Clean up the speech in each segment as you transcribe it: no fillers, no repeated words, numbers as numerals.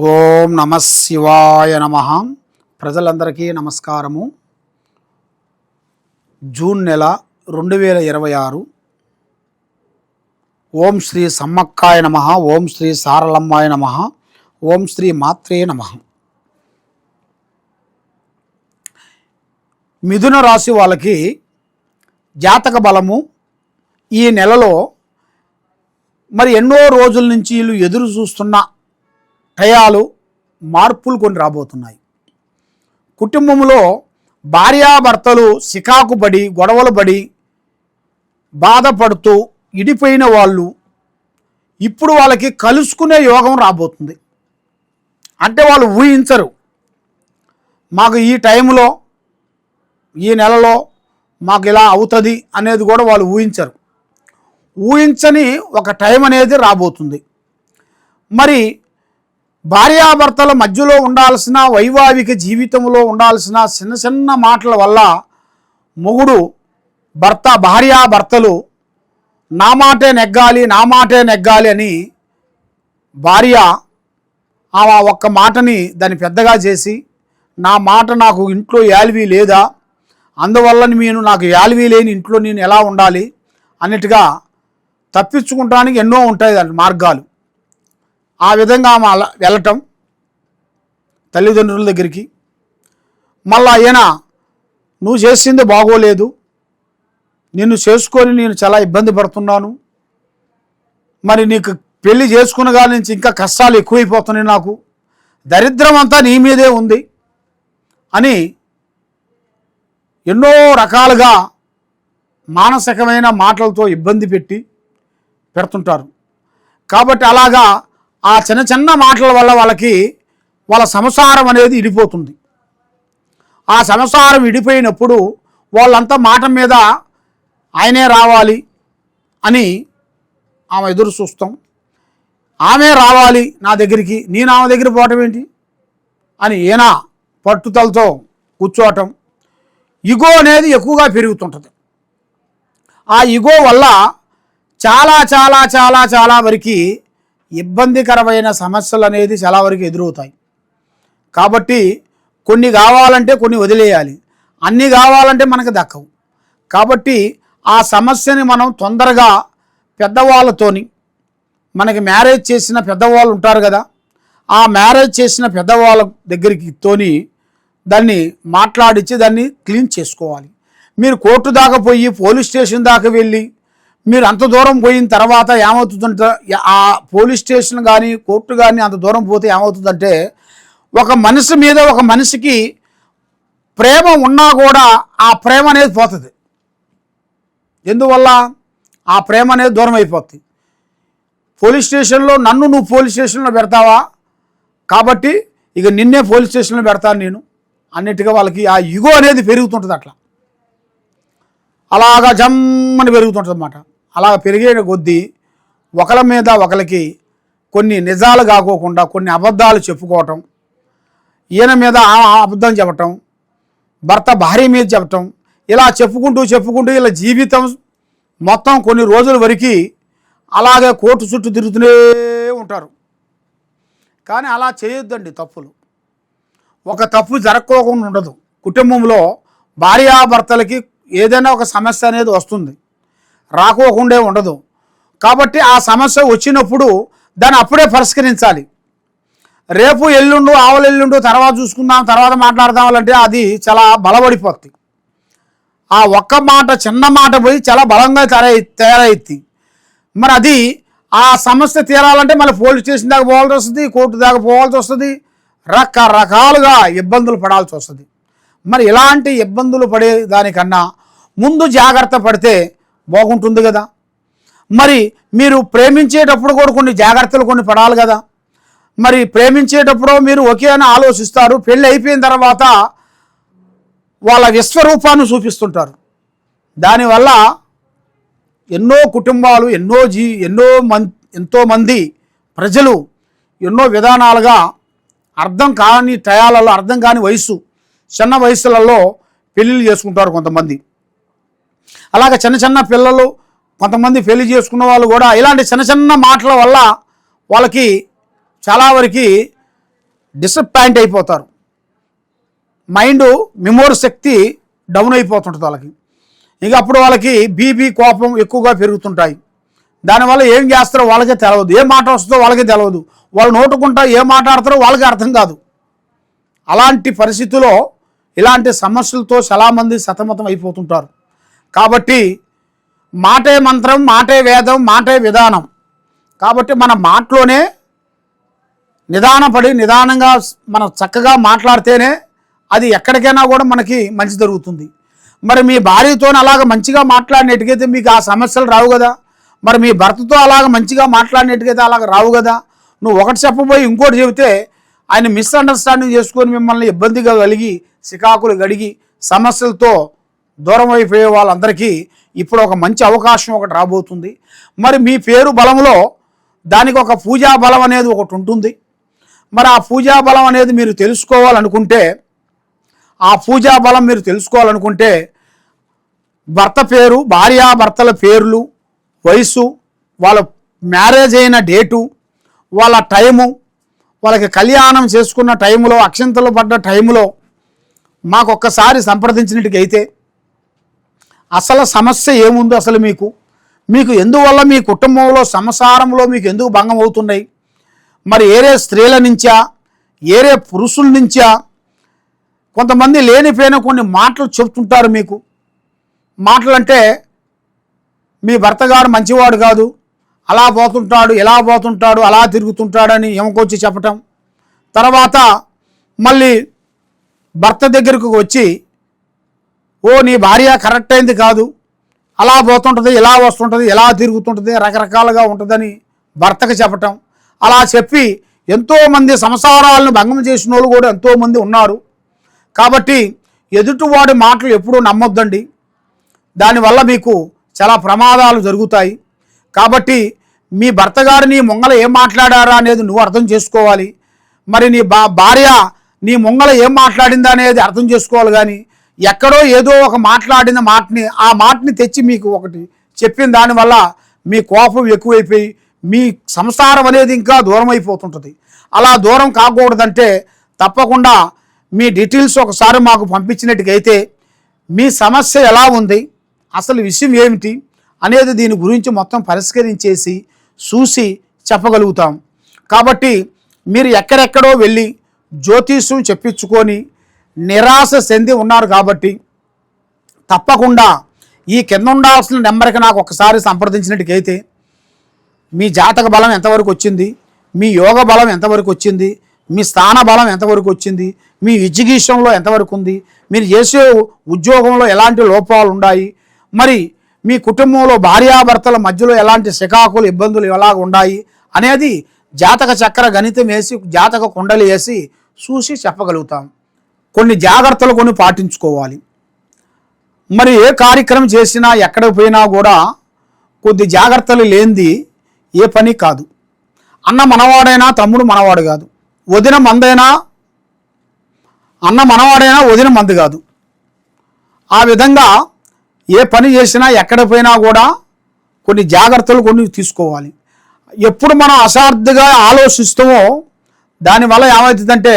ఓం నమ శివాయ నమ. ప్రజలందరికీ నమస్కారము. జూన్ నెల 2026. ఓం శ్రీ సమ్మక్కాయ నమ. ఓం శ్రీ సారలమ్మాయ నమ. ఓం శ్రీ మాత్రే నమ. మిథున రాశి వాళ్ళకి జాతక బలము ఈ నెలలో మరి ఎన్నో రోజుల నుంచి వీళ్ళు ఎదురు చూస్తున్న టయాలు మార్పులు కొన్ని రాబోతున్నాయి. కుటుంబంలో భార్యాభర్తలు సికాకు పడి గొడవలు పడి బాధపడుతూ ఇడిపోయిన వాళ్ళు ఇప్పుడు వాళ్ళకి కలుసుకునే యోగం రాబోతుంది. అంటే వాళ్ళు ఊహించరు, మాకు ఈ టైంలో ఈ నెలలో మాకు ఇలా అవుతుంది అనేది కూడా వాళ్ళు ఊహించరు. ఊహించని ఒక టైం అనేది రాబోతుంది. మరి భార్యాభర్తల మధ్యలో ఉండాల్సిన వైవాహిక జీవితంలో ఉండాల్సిన చిన్న చిన్న మాటల వల్ల మొగుడు భార్యాభర్తలు నా మాటే నెగ్గాలి అని భార్య ఆ ఒక్క మాటని దాన్ని పెద్దగా చేసి నా మాట నాకు ఇంట్లో యాల్వీ లేదా, అందువల్ల నేను నాకు యాల్వీ లేని ఇంట్లో నేను ఎలా ఉండాలి అన్నట్టుగా తప్పించుకుంటానికి ఎన్నో ఉంటాయి దాని మార్గాలు. ఆ విధంగా ఆమె వెళ్ళటం తల్లిదండ్రుల దగ్గరికి, మళ్ళా అయినా నువ్వు చేసింది బాగోలేదు, నిన్ను చేసుకొని నేను చాలా ఇబ్బంది పడుతున్నాను, మరి నీకు పెళ్లి చేసుకునగా నుంచి ఇంకా కష్టాలు ఎక్కువైపోతున్నాయి, నాకు దరిద్రం అంతా నీ మీదే ఉంది అని ఎన్నో రకాలుగా మానసికమైన మాటలతో ఇబ్బంది పెడుతుంటారు. కాబట్టి అలాగా ఆ చిన్న చిన్న మాటల వల్ల వాళ్ళ సంసారం అనేది ఇడిపోతుంది. ఆ సంసారం ఇడిపోయినప్పుడు వాళ్ళంతా మాట మీద ఆయనే రావాలి అని ఆమె ఎదురు చూస్తాం. ఆమె రావాలి నా దగ్గరికి, నేను ఆమె దగ్గర పోవటం ఏంటి అని ఈయన పట్టుదలతో కూర్చోవటం. ఇగో అనేది ఎక్కువగా పెరుగుతుంటుంది. ఆ ఇగో వల్ల చాలా చాలా చాలా చాలా వరకు ఇబ్బందికరమైన సమస్యలు అనేది చాలా వరకు ఎదురవుతాయి. కాబట్టి కొన్ని కావాలంటే కొన్ని వదిలేయాలి, అన్నీ కావాలంటే మనకు దక్కవు. కాబట్టి ఆ సమస్యని మనం తొందరగా పెద్దవాళ్ళతోని, మనకి మ్యారేజ్ చేసిన పెద్దవాళ్ళు ఉంటారు కదా, ఆ మ్యారేజ్ చేసిన పెద్దవాళ్ళ దగ్గరికి దాన్ని మాట్లాడించి దాన్ని క్లీన్ చేసుకోవాలి. మీరు కోర్టు దాకా పోయి పోలీస్ స్టేషన్ దాకా వెళ్ళి మీరు అంత దూరం పోయిన తర్వాత ఏమవుతుందంటే, ఆ పోలీస్ స్టేషన్ కానీ కోర్టు కానీ అంత దూరం పోతే ఏమవుతుందంటే, ఒక మనిషి మీద ఒక మనిషికి ప్రేమ ఉన్నా కూడా ఆ ప్రేమ అనేది పోతుంది. ఎందువల్ల? ఆ ప్రేమ అనేది దూరం అయిపోతుంది. పోలీస్ స్టేషన్లో నువ్వు పోలీస్ స్టేషన్లో పెడతావా, కాబట్టి ఇక నిన్నే పోలీస్ స్టేషన్లో పెడతాను నేను అన్నిటిగా వాళ్ళకి ఆ ఇగో అనేది పెరుగుతుంటుంది. అలాగా జమ్మని పెరుగుతుంటుంది అన్నమాట. అలా పెరిగే కొద్దీ ఒకరి మీద ఒకరికి కొన్ని నిజాలు కాకోకుండా కొన్ని అబద్ధాలు చెప్పుకోవటం, ఈయన మీద అబద్ధం చెప్పటం, భర్త భార్య మీద చెప్పటం, ఇలా చెప్పుకుంటూ ఇలా జీవితం మొత్తం కొన్ని రోజుల వరకు అలాగే కోర్టు చుట్టూ తిరుగుతూనే ఉంటారు. కానీ అలా చేయొద్దండి. తప్పులు ఒక తప్పు జరగకోకుండా ఉండదు. కుటుంబంలో భార్యాభర్తలకి ఏదైనా ఒక సమస్య అనేది వస్తుంది, రాకోకుండా ఉండదు. కాబట్టి ఆ సమస్య వచ్చినప్పుడు దాన్ని అప్పుడే పరిష్కరించాలి. రేపు ఎల్లుండు ఆవలెల్లుండు తర్వాత చూసుకుందాం తర్వాత మాట్లాడదాం అంటే అది చాలా బలపడిపోతుంది. ఆ ఒక్క మాట చిన్న మాట పోయి చాలా బలంగా తయారైద్ది. మరి అది ఆ సమస్య తీరాలంటే మళ్ళీ పోలీస్ స్టేషన్ దాకా పోవాల్సి వస్తుంది, కోర్టు దాకా పోవాల్సి వస్తుంది, రకరకాలుగా ఇబ్బందులు పడాల్సి వస్తుంది. మరి ఇలాంటి ఇబ్బందులు పడే దానికన్నా ముందు జాగ్రత్త పడితే బాగుంటుంది కదా. మరి మీరు ప్రేమించేటప్పుడు కూడా కొన్ని జాగ్రత్తలు పడాలి కదా. మరి ప్రేమించేటప్పుడు మీరు ఒకే అని ఆలోచిస్తారు, పెళ్ళి అయిపోయిన తర్వాత వాళ్ళ విశ్వరూపాన్ని చూపిస్తుంటారు. దానివల్ల ఎన్నో కుటుంబాలు ఎంతోమంది ప్రజలు ఎన్నో విధానాలుగా అర్థం కాని చిన్న వయసులలో పెళ్ళిళ్ళు చేసుకుంటారు కొంతమంది. అలాగే చిన్న చిన్న పిల్లలు కొంతమంది పెళ్లి చేసుకున్న వాళ్ళు కూడా ఇలాంటి చిన్న చిన్న మాటల వల్ల వాళ్ళకి చాలా వరకు డిసప్పాయింట్ అయిపోతారు. మైండ్ మెమోరీ శక్తి డౌన్ అయిపోతుంటుంది వాళ్ళకి. ఇక అప్పుడు వాళ్ళకి బీపీ కోపం ఎక్కువగా పెరుగుతుంటాయి. దానివల్ల ఏం చేస్తారో వాళ్ళకే తెలియదు, ఏ మాట వస్తుందో వాళ్ళకే తెలియదు, వాళ్ళు నోటుకుంటా ఏ మాట్లాడతారో వాళ్ళకి అర్థం కాదు. అలాంటి పరిస్థితుల్లో ఇలాంటి సమస్యలతో చాలామంది సతమతం అయిపోతుంటారు. కాబట్టి మాటే మంత్రం, మాటే వేదం, మాటే విధానం. కాబట్టి మన మాటలోనే నిదానంగా మనం చక్కగా మాట్లాడితేనే అది ఎక్కడికైనా కూడా మనకి మంచి జరుగుతుంది. మరి మీ భార్యతో అలాగ మంచిగా మాట్లాడినట్టుకైతే మీకు ఆ సమస్యలు రావు కదా. మరి మీ భర్తతో అలాగ మంచిగా మాట్లాడినట్టుకైతే అలాగ రావు కదా. నువ్వు ఒకటి చెప్పబోయి ఇంకోటి చెబితే ఆయన మిస్అండర్స్టాండింగ్ చేసుకొని మిమ్మల్ని ఇబ్బందిగా కలిగి సికాకులు గడిగి సమస్యలతో దూరం అయిపోయే వాళ్ళందరికీ ఇప్పుడు ఒక మంచి అవకాశం ఒకటి రాబోతుంది. మరి మీ పేరు బలంలో దానికి ఒక పూజా బలం అనేది ఒకటి ఉంటుంది. మరి ఆ పూజా బలం అనేది మీరు తెలుసుకోవాలనుకుంటే భర్త పేరు, భార్యాభర్తల పేర్లు, వయసు, వాళ్ళ మ్యారేజ్ అయిన డేటు, వాళ్ళ టైము, వాళ్ళకి కళ్యాణం చేసుకున్న టైంలో, అక్షంతలు పడ్డ టైంలో మాకు ఒక్కసారి సంప్రదించినట్టుకైతే అసలు సమస్య ఏముందో, అసలు మీకు ఎందువల్ల మీ కుటుంబంలో సంసారంలో మీకు ఎందుకు భంగం అవుతున్నాయి, మరి ఏరే స్త్రీల నుంచా, ఏరే పురుషుల నుంచా, కొంతమంది లేనిపోయిన కొన్ని మాటలు చెప్తుంటారు. మీకు మాటలంటే మీ భర్త గారు మంచివాడు కాదు, అలా పోతుంటాడు, ఇలా పోతుంటాడు, అలా తిరుగుతుంటాడని ఎమకొచ్చి చెప్పటం. తర్వాత మళ్ళీ భర్త దగ్గరకు వచ్చి నీ భార్య కరెక్ట్ అయింది కాదు, అలా పోతుంటుంది, ఇలా వస్తుంటుంది, ఇలా తిరుగుతుంటుంది, రకరకాలుగా ఉంటుందని భర్తకు చెప్పటం. అలా చెప్పి ఎంతోమంది సంసారాలను భంగం చేసిన వాళ్ళు కూడా ఎంతోమంది ఉన్నారు. కాబట్టి ఎదుటివాడి మాటలు ఎప్పుడూ నమ్మొద్దండి. దానివల్ల మీకు చాలా ప్రమాదాలు జరుగుతాయి. కాబట్టి మీ భర్త గారు నీ ముంగల ఏం మాట్లాడారా అనేది నువ్వు అర్థం చేసుకోవాలి. మరి నీ భార్య నీ ముంగల ఏం మాట్లాడిందా అనేది అర్థం చేసుకోవాలి. కానీ ఎక్కడో ఏదో ఒక మాట్లాడిన ఆ మాటని తెచ్చి మీకు ఒకటి చెప్పిన దానివల్ల మీ కోపం ఎక్కువైపోయి మీ సంసారం అనేది ఇంకా దూరం అయిపోతుంటుంది. అలా దూరం కాకూడదంటే తప్పకుండా మీ డీటెయిల్స్ ఒకసారి మాకు పంపించినట్టుకైతే మీ సమస్య ఎలా ఉంది, అసలు విషయం ఏమిటి అనేది దీని గురించి మొత్తం పరిష్కరించేసి చూసి చెప్పగలుగుతాం. కాబట్టి మీరు ఎక్కడెక్కడో వెళ్ళి జ్యోతిష్యం చెప్పించుకొని నిరాశ చెంది ఉన్నారు. కాబట్టి తప్పకుండా ఈ కింద ఉండాల్సిన నెంబర్కి నాకు ఒకసారి సంప్రదించినట్టుకైతే మీ జాతక బలం ఎంతవరకు వచ్చింది, మీ యోగ బలం ఎంతవరకు వచ్చింది, మీ స్థాన బలం ఎంతవరకు వచ్చింది, మీ ఎడ్యుకేషన్లో ఎంతవరకు ఉంది, మీరు చేసే ఉద్యోగంలో ఎలాంటి లోపాలు ఉన్నాయి, మరి మీ కుటుంబంలో భార్యాభర్తల మధ్యలో ఎలాంటి సికాకులు ఇబ్బందులు ఎలాగ ఉన్నాయి అనేది జాతక చక్ర గణితం వేసి జాతక కుండలు వేసి చూసి చెప్పగలుగుతాం. కొన్ని జాగ్రత్తలు కొన్ని పాటించుకోవాలి. మరి ఏ కార్యక్రమం చేసినా ఎక్కడికి పోయినా కూడా కొద్ది జాగ్రత్తలు లేనిది ఏ పని కాదు. అన్న మనవాడైనా తమ్ముడు మనవాడు కాదు, వదిన మందైనా అన్న మనవాడైనా వదిన మంది కాదు. ఆ విధంగా ఏ పని చేసినా ఎక్కడ పోయినా కూడా కొన్ని జాగ్రత్తలు కొన్ని తీసుకోవాలి. ఎప్పుడు మనం అసార్థగా ఆలోచిస్తామో దానివల్ల ఏమవుతుందంటే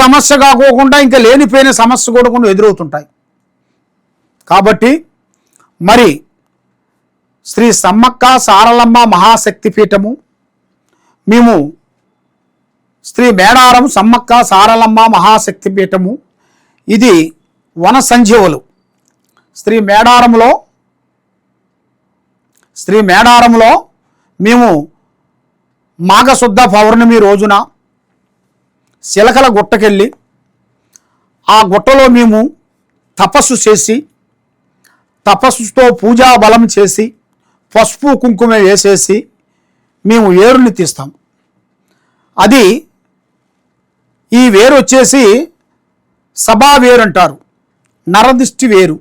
సమస్య కాకోకుండా ఇంకా లేనిపోయిన సమస్య కూడా కొన్ని ఎదురవుతుంటాయి. కాబట్టి మరి శ్రీ సమ్మక్క సారలమ్మ మహాశక్తి పీఠము, మేము శ్రీ మేడారం సమ్మక్క సారలమ్మ మహాశక్తి పీఠము, ఇది వన సంజీవులు. శ్రీ మేడారంలో మేము మాఘశుద్ధ పౌర్ణమి రోజున శిలకల గుట్టకెళ్ళి ఆ గుట్టలో మేము తపస్సు చేసి, తపస్సుతో పూజా బలం చేసి, పసుపు కుంకుమ వేసేసి మేము వేరుని తీస్తాం. అది ఈ వేరు వచ్చేసి సభా వేరు అంటారు. నరదిష్టి వేరు,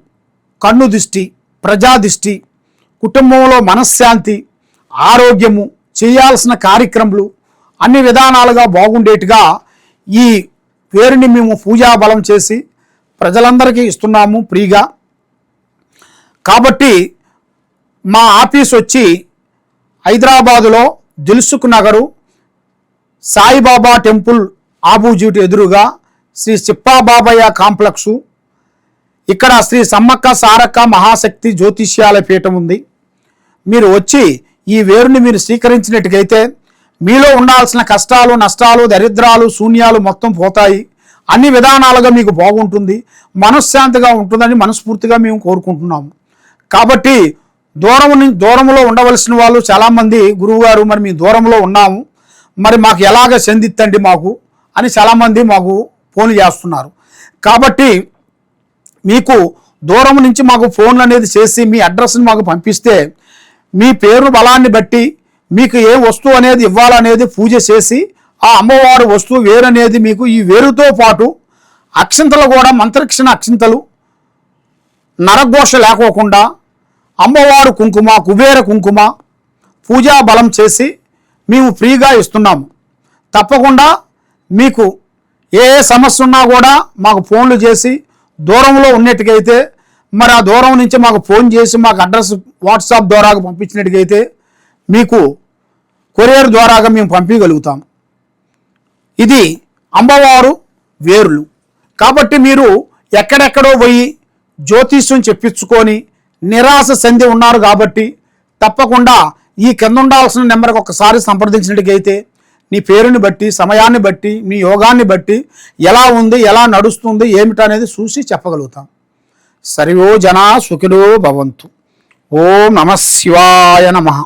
కన్ను దిష్టి, ప్రజాదిష్టి, కుటుంబంలో మనశ్శాంతి, ఆరోగ్యము, చేయాల్సిన కార్యక్రమాలు అన్ని విధానాలుగా బాగుండేట్టుగా ఈ వేరుని మేము పూజా బలం చేసి ప్రజలందరికీ ఇస్తున్నాము ఫ్రీగా. కాబట్టి మా ఆఫీస్ వచ్చి హైదరాబాదులో దిల్సుఖ్ నగరు సాయిబాబా టెంపుల్ ఆపోజిట్ ఎదురుగా శ్రీ చిప్పాబాబయ్య కాంప్లెక్సు, ఇక్కడ శ్రీ సమ్మక్క సారక్క మహాశక్తి జ్యోతిష్యాల పీఠం ఉంది. మీరు వచ్చి ఈ వేరుని మీరు స్వీకరించినట్టుగైతే మీలో ఉండాల్సిన కష్టాలు, నష్టాలు, దరిద్రాలు, శూన్యాలు మొత్తం పోతాయి. అన్ని విధానాలుగా మీకు బాగుంటుంది, మనశ్శాంతిగా ఉంటుందని మనస్ఫూర్తిగా మేము కోరుకుంటున్నాము. కాబట్టి దూరంలో ఉండవలసిన వాళ్ళు చాలామంది, గురువుగారు మరి మీ దూరంలో ఉన్నాము, మరి మాకు ఎలాగ చెందిద్దండి మాకు అని చాలామంది మాకు ఫోన్ చేస్తున్నారు. కాబట్టి మీకు దూరం నుంచి మాకు ఫోన్లు అనేది చేసి మీ అడ్రస్ని మాకు పంపిస్తే మీ పేరు బలాన్ని బట్టి మీకు ఏ వస్తువు అనేది ఇవ్వాలనేది పూజ చేసి ఆ అమ్మవారు వస్తువు వేరు అనేది మీకు ఈ వేరుతో పాటు అక్షింతలు కూడా మంత్రక్షణ అక్షింతలు నరఘోష లేకోకుండా అమ్మవారు కుంకుమ, కుబేర కుంకుమ పూజా బలం చేసి మేము ఫ్రీగా ఇస్తున్నాము. తప్పకుండా మీకు ఏ సమస్య ఉన్నా కూడా మాకు ఫోన్లు చేసి దూరంలో ఉన్నట్టుగైతే మరి ఆ దూరం నుంచి మాకు ఫోన్ చేసి మాకు అడ్రస్ వాట్సాప్ ద్వారా పంపించినట్టుగైతే మీకు కొరియర్ ద్వారాగా మేము పంపించగలుగుతాం. ఇది అమ్మవారు వేరులు. కాబట్టి మీరు ఎక్కడెక్కడో పోయి జ్యోతిష్యం చెప్పించుకొని నిరాశ చెంది ఉన్నారు. కాబట్టి తప్పకుండా ఈ కింద ఉండాల్సిన నెంబర్కి ఒకసారి సంప్రదించినట్టుగైతే నీ పేరుని బట్టి, సమయాన్ని బట్టి, మీ యోగాన్ని బట్టి ఎలా ఉంది, ఎలా నడుస్తుంది, ఏమిటనేది చూసి చెప్పగలుగుతాం. సర్వో జనా సుఖినో భవంతు. ఓం నమః శివాయ నమః.